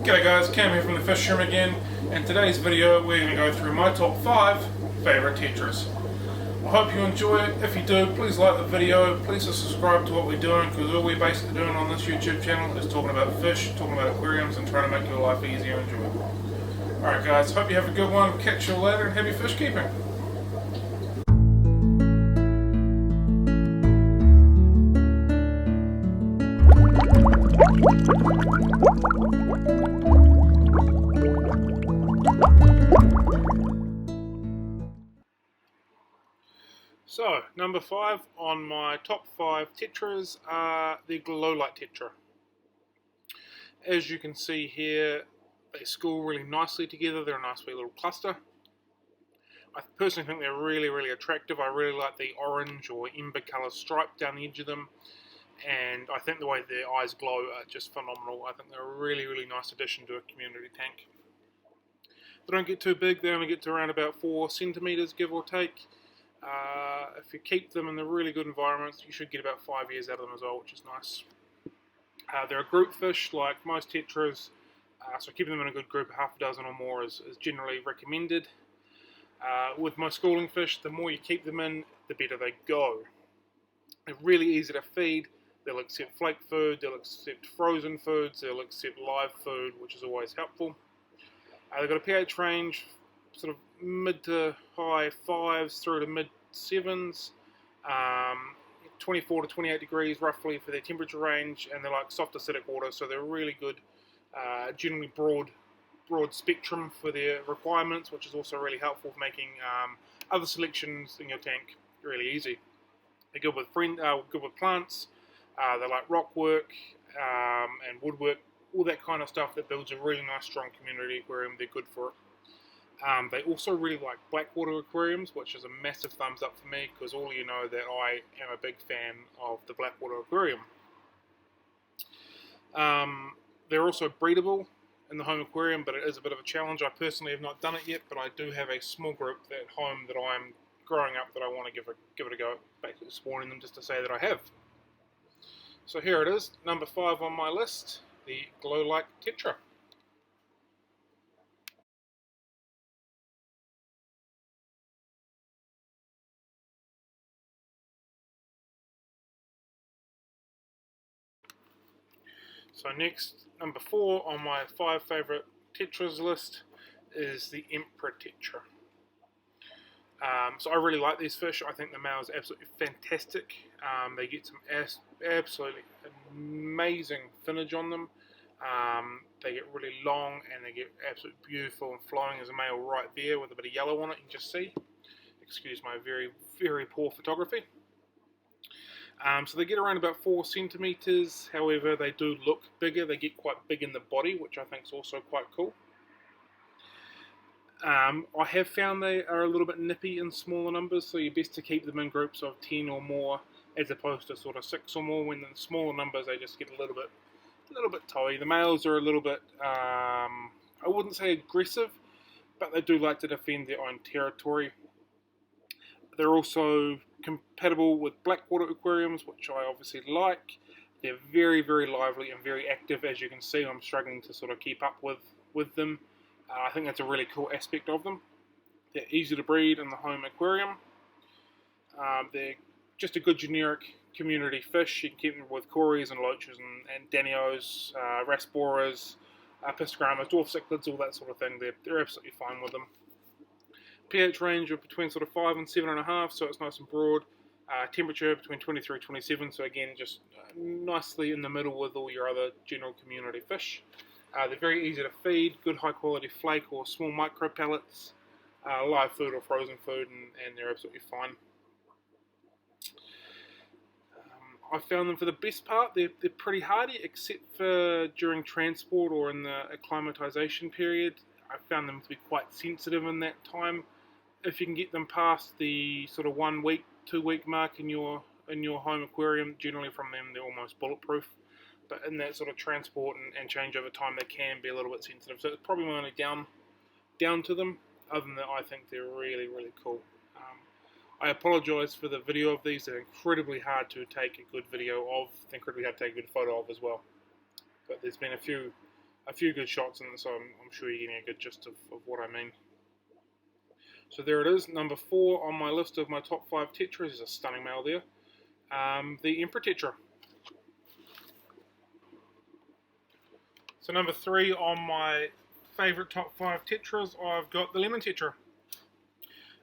G'day guys, Cam here from the Fish Room again. In today's video we're going to go through my top 5 favourite tetras. I hope you enjoy it. If you do, please like the video, please subscribe to what we're doing, because all we're basically doing on this YouTube channel is talking about fish, talking about aquariums and trying to make your life easier and enjoyable. Alright guys, hope you have a good one, catch you later and happy fish keeping. So, number 5 on my top 5 tetras are the Glowlight Tetra. As you can see here, they school really nicely together. They're a nice wee little cluster. I personally think they're really attractive. I really like the orange or ember colour stripe down the edge of them, and I think the way their eyes glow are just phenomenal. I think they're a really nice addition to a community tank. They don't get too big. They only get to around about 4 centimeters, give or take. If you keep them in the really good environments, you should get about 5 years out of them as well, which is nice. They're a group fish like most tetras, so keeping them in a good group, half a dozen or more, is generally recommended. With most schooling fish, the more you keep them in, the better they go. They're really easy to feed. They'll accept flake food, they'll accept frozen foods, they'll accept live food, which is always helpful. They've got a pH range sort of mid to high 5s through to mid 7s, 24 to 28 degrees roughly for their temperature range, and they're like soft acidic water, so they're really good, generally broad spectrum for their requirements, which is also really helpful for making other selections in your tank really easy. They're good with plants. They like rock work and woodwork, all that kind of stuff that builds a really nice strong community aquarium. They're good for it. They also really like blackwater aquariums, which is a massive thumbs up for me, because all you know that I am a big fan of the blackwater aquarium. They're also breedable in the home aquarium, but it is a bit of a challenge. I personally have not done it yet, but I do have a small group at home that I'm growing up that I want to give it a go, basically spawning them just to say that I have. So here it is, number 5 on my list, the Glowlight Tetra. So next, number 4 on my 5 favourite tetras list is the Emperor Tetra. So I really like these fish. I think the male is absolutely fantastic. They get some absolutely amazing finnage on them. They get really long and they get absolutely beautiful and flowing as a male right there with a bit of yellow on it, you can just see. Excuse my very poor photography. So they get around about 4 centimeters. However, they do look bigger. They get quite big in the body, which I think is also quite cool. I have found they are a little bit nippy in smaller numbers, so you're best to keep them in groups of 10 or more, as opposed to sort of 6 or more. When in smaller numbers, they just get a little bit toey. The males are a little bit, I wouldn't say aggressive, but they do like to defend their own territory. They're also compatible with blackwater aquariums, which I obviously like. They're very lively and very active. As you can see, I'm struggling to sort of keep up with them. I think that's a really cool aspect of them. They're easy to breed in the home aquarium. They're just a good generic community fish. You can keep them with cories and loaches and danios, rasboras, pistogrammas, dwarf cichlids, all that sort of thing. They're absolutely fine with them. pH range of between sort of 5 and 7.5, so it's nice and broad. Temperature between 23 and 27, so again, just nicely in the middle with all your other general community fish. They're very easy to feed, good high quality flake or small micro pellets, live food or frozen food, and they're absolutely fine. I found them for the best part, they're pretty hardy, except for during transport or in the acclimatization period. I found them to be quite sensitive in that time. If you can get them past the sort of 1 week, 2 week mark in your home aquarium, generally from them they're almost bulletproof. But in that sort of transport and changeover time, they can be a little bit sensitive. So it's probably only down to them. Other than that, I think they're really cool. I apologise for the video of these. They're incredibly hard to take a good video of. They're incredibly hard to take a good photo of as well. But there's been a few a few good shots in this, so I'm sure you're getting a good gist of what I mean. So there it is, number 4 on my list of my top 5 tetras. Is a stunning male there. The Emperor Tetra. So number 3 on my favourite top 5 tetras, I've got the Lemon Tetra.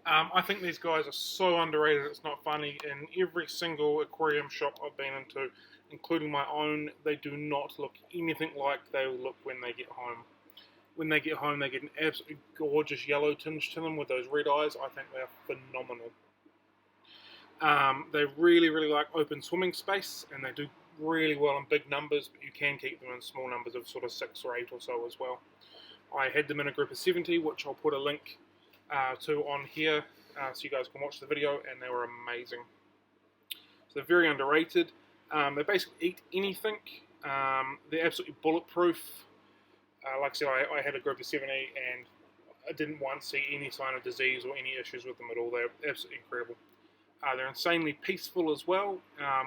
I think these guys are so underrated, it's not funny. In every single aquarium shop I've been into, including my own, they do not look anything like they will look when they get home. When they get home, they get an absolutely gorgeous yellow tinge to them with those red eyes. I think they are phenomenal. They really, really like open swimming space, and they do really well in big numbers, but you can keep them in small numbers of sort of 6 or 8 or so as well. I had them in a group of 70, which I'll put a link to on here so you guys can watch the video, and they were amazing. So they're very underrated. They basically eat anything. They're absolutely bulletproof. Like I said, I had a group of 70 and I didn't once see any sign of disease or any issues with them at all. They're absolutely incredible. They're insanely peaceful as well,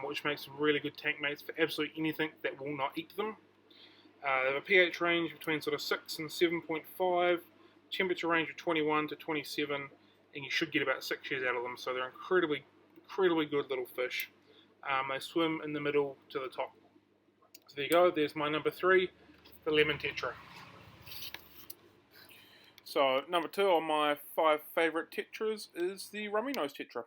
which makes them really good tank mates for absolutely anything that will not eat them. They have a pH range between sort of 6 and 7.5, temperature range of 21 to 27, and you should get about 6 years out of them. So they're incredibly, incredibly good little fish. They swim in the middle to the top. So there you go. There's my number 3, the Lemon Tetra. So number 2 on my 5 favourite tetras is the Rummy Nose Tetra.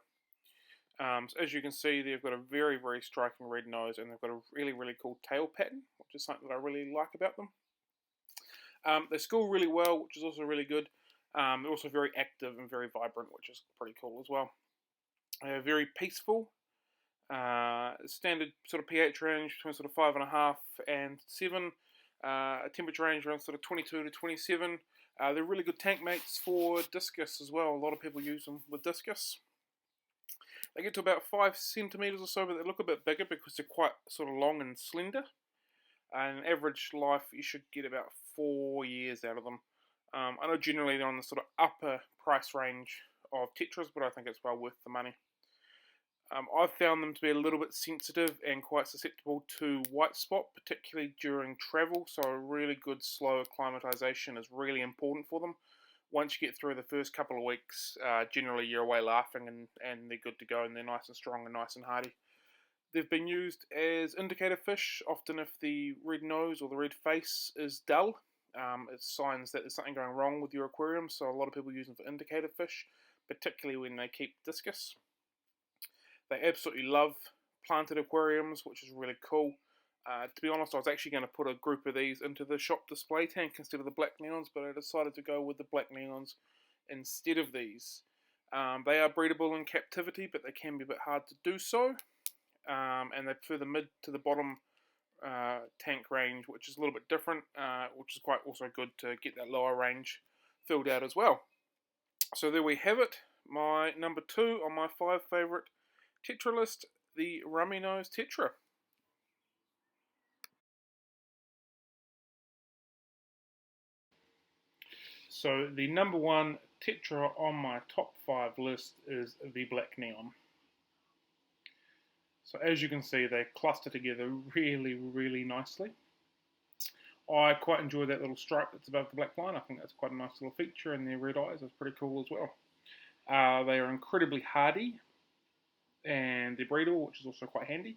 So as you can see, they've got a very, very striking red nose, and they've got a really, really cool tail pattern, which is something that I really like about them. They school really well, which is also really good. They're also very active and very vibrant, which is pretty cool as well. They're very peaceful. Standard sort of pH range between sort of 5.5 and 7. A temperature range around sort of 22 to 27. They're really good tank mates for discus as well. A lot of people use them with discus. They get to about 5 centimeters or so, but they look a bit bigger because they're quite sort of long and slender. And average life, you should get about 4 years out of them. I know generally they're on the sort of upper price range of tetras, but I think it's well worth the money. I've found them to be a little bit sensitive and quite susceptible to white spot, particularly during travel, so a really good slow acclimatization is really important for them. Once you get through the first couple of weeks, generally you're away laughing and they're good to go, and they're nice and strong and nice and hardy. They've been used as indicator fish, often if the red nose or the red face is dull. It's signs that there's something going wrong with your aquarium, so a lot of people use them for indicator fish, particularly when they keep discus. They absolutely love planted aquariums, which is really cool. To be honest, I was actually going to put a group of these into the shop display tank instead of the black neons, but I decided to go with the black neons instead of these. They are breedable in captivity, but they can be a bit hard to do so. And they prefer the mid to the bottom tank range, which is a little bit different, which is quite also good to get that lower range filled out as well. So there we have it, my number 2 on my 5 favourite tetra list, the Rummy Nose Tetra. So the number 1 tetra on my top 5 list is the Black Neon. So as you can see, they cluster together really, really nicely. I quite enjoy that little stripe that's above the black line. I think that's quite a nice little feature, and their red eyes is pretty cool as well. They are incredibly hardy, and they're breedable, which is also quite handy.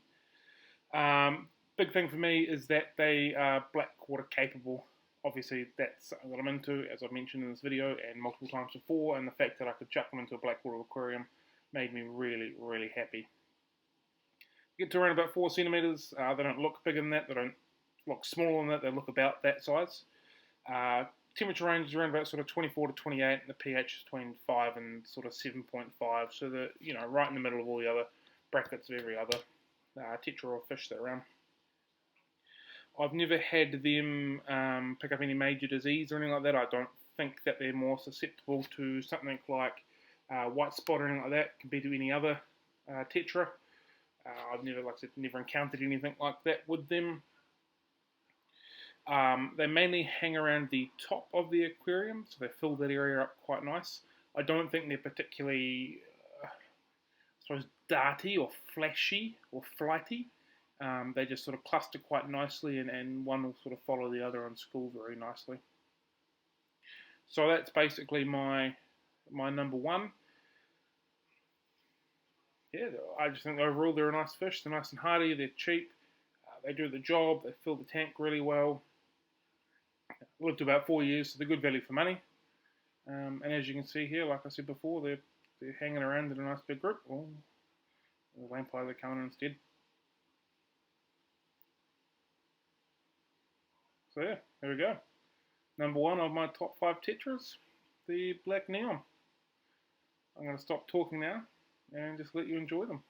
Big thing for me is that they are black water capable. Obviously, that's something that I'm into, as I've mentioned in this video and multiple times before, and the fact that I could chuck them into a black water aquarium made me really, really happy. Get to around about 4 centimeters. They don't look bigger than that. They don't look smaller than that. They look about that size. Temperature range is around about sort of 24 to 28, and the pH is between 5 and sort of 7.5. So they're, you know, right in the middle of all the other brackets of every other tetra or fish that are around. I've never had them pick up any major disease or anything like that. I don't think that they're more susceptible to something like white spot or anything like that compared to any other tetra. I've never, like I said, never encountered anything like that with them. They mainly hang around the top of the aquarium, so they fill that area up quite nice. I don't think they're particularly, I suppose, darty or flashy or flighty. They just sort of cluster quite nicely, and one will sort of follow the other on school very nicely. So that's basically my number one. Yeah, I just think overall they're a nice fish. They're nice and hardy. They're cheap. They do the job. They fill the tank really well. Lived about 4 years, so they're good value for money. And as you can see here, like I said before, they're hanging around in a nice big group. Oh, the vampires are coming in instead. So yeah, there we go. Number one of my top 5 tetras, the black neon. I'm going to stop talking now and just let you enjoy them.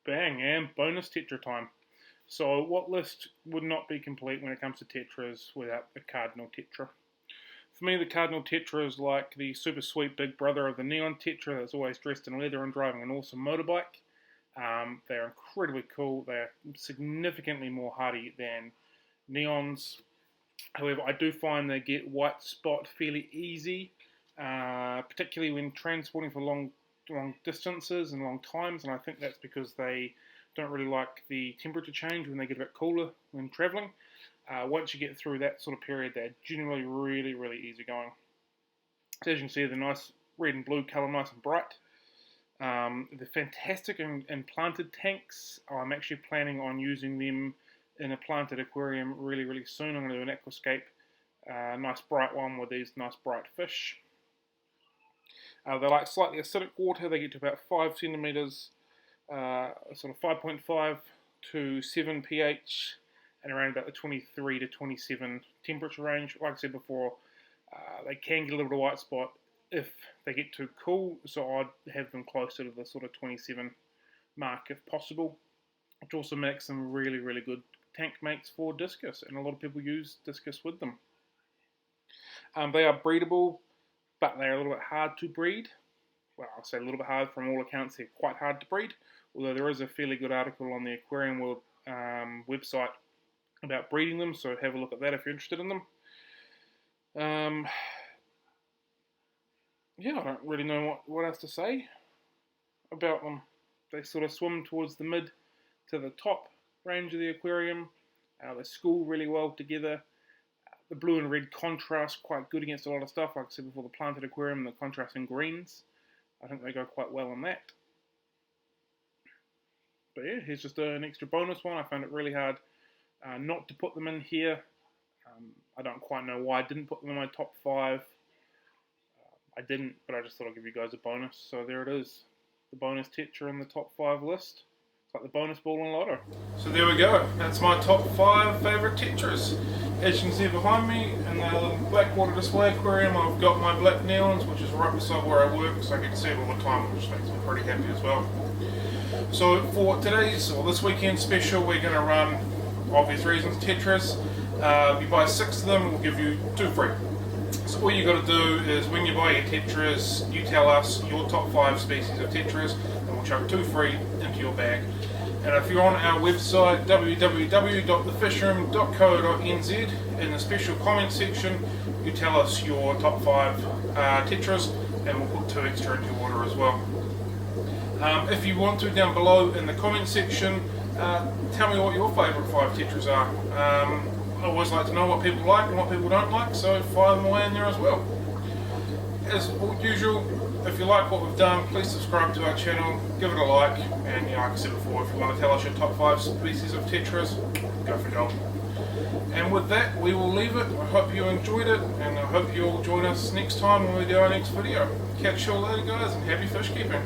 Bang, and bonus tetra time. So what list would not be complete when it comes to tetras without the cardinal tetra? For me, the cardinal tetra is like the super sweet big brother of the neon tetra that's always dressed in leather and driving an awesome motorbike. They're incredibly cool. They're significantly more hardy than neons. However, I do find they get white spot fairly easy, particularly when transporting for long distances and long times, and I think that's because they don't really like the temperature change when they get a bit cooler when travelling. Once you get through that sort of period, they're generally really, really easy going. So as you can see, the nice red and blue colour, nice and bright. They're fantastic in planted tanks. I'm actually planning on using them in a planted aquarium really, really soon. I'm going to do an aquascape, nice bright one with these nice bright fish. They like slightly acidic water. They get to about 5 centimetres, sort of 5.5 to 7 pH, and around about the 23 to 27 temperature range. Like I said before, they can get a little bit of white spot if they get too cool, so I'd have them closer to the sort of 27 mark if possible, which also makes them really, really good tank mates for discus, and a lot of people use discus with them. They are breedable, but they're a little bit hard to breed. Well, I'll say a little bit hard. From all accounts, they're quite hard to breed, although there is a fairly good article on the Aquarium World website about breeding them, so have a look at that if you're interested in them. Yeah, I don't really know what else to say about them. They sort of swim towards the mid to the top range of the aquarium. They school really well together. The blue and red contrast quite good against a lot of stuff. Like I said before, the planted aquarium, the contrast in greens, I think they go quite well on that. But yeah, here's just an extra bonus one. I found it really hard not to put them in here. I don't quite know why I didn't put them in my top 5. I didn't, but I just thought I'd give you guys a bonus. So there it is, the bonus tetra in the top 5 list. It's like the bonus ball in Lotto. So there we go. That's my top 5 favourite tetras. As you can see behind me in the little Blackwater display aquarium, I've got my black neons, which is right beside where I work, so I get to see it all the time, which makes me pretty happy as well. So for today's or this weekend special, we're going to run, obvious reasons, tetras. If you buy 6 of them, we'll give you 2 free. So all you got to do is when you buy your tetras, you tell us your top 5 species of tetras, and we'll chuck 2 free into your bag. And if you're on our website, www.thefishroom.co.nz, in the special comment section, you tell us your top 5 tetras, and we'll put 2 extra into your order as well. If you want to, down below in the comment section, tell me what your favourite 5 tetras are. I always like to know what people like and what people don't like, so fire them away in there as well. As usual, if you like what we've done, please subscribe to our channel, give it a like, and like I said before, if you want to tell us your top 5 species of tetras, go for gold. And with that, we will leave it. I hope you enjoyed it, and I hope you'll join us next time when we do our next video. Catch you all later, guys, and happy fish keeping.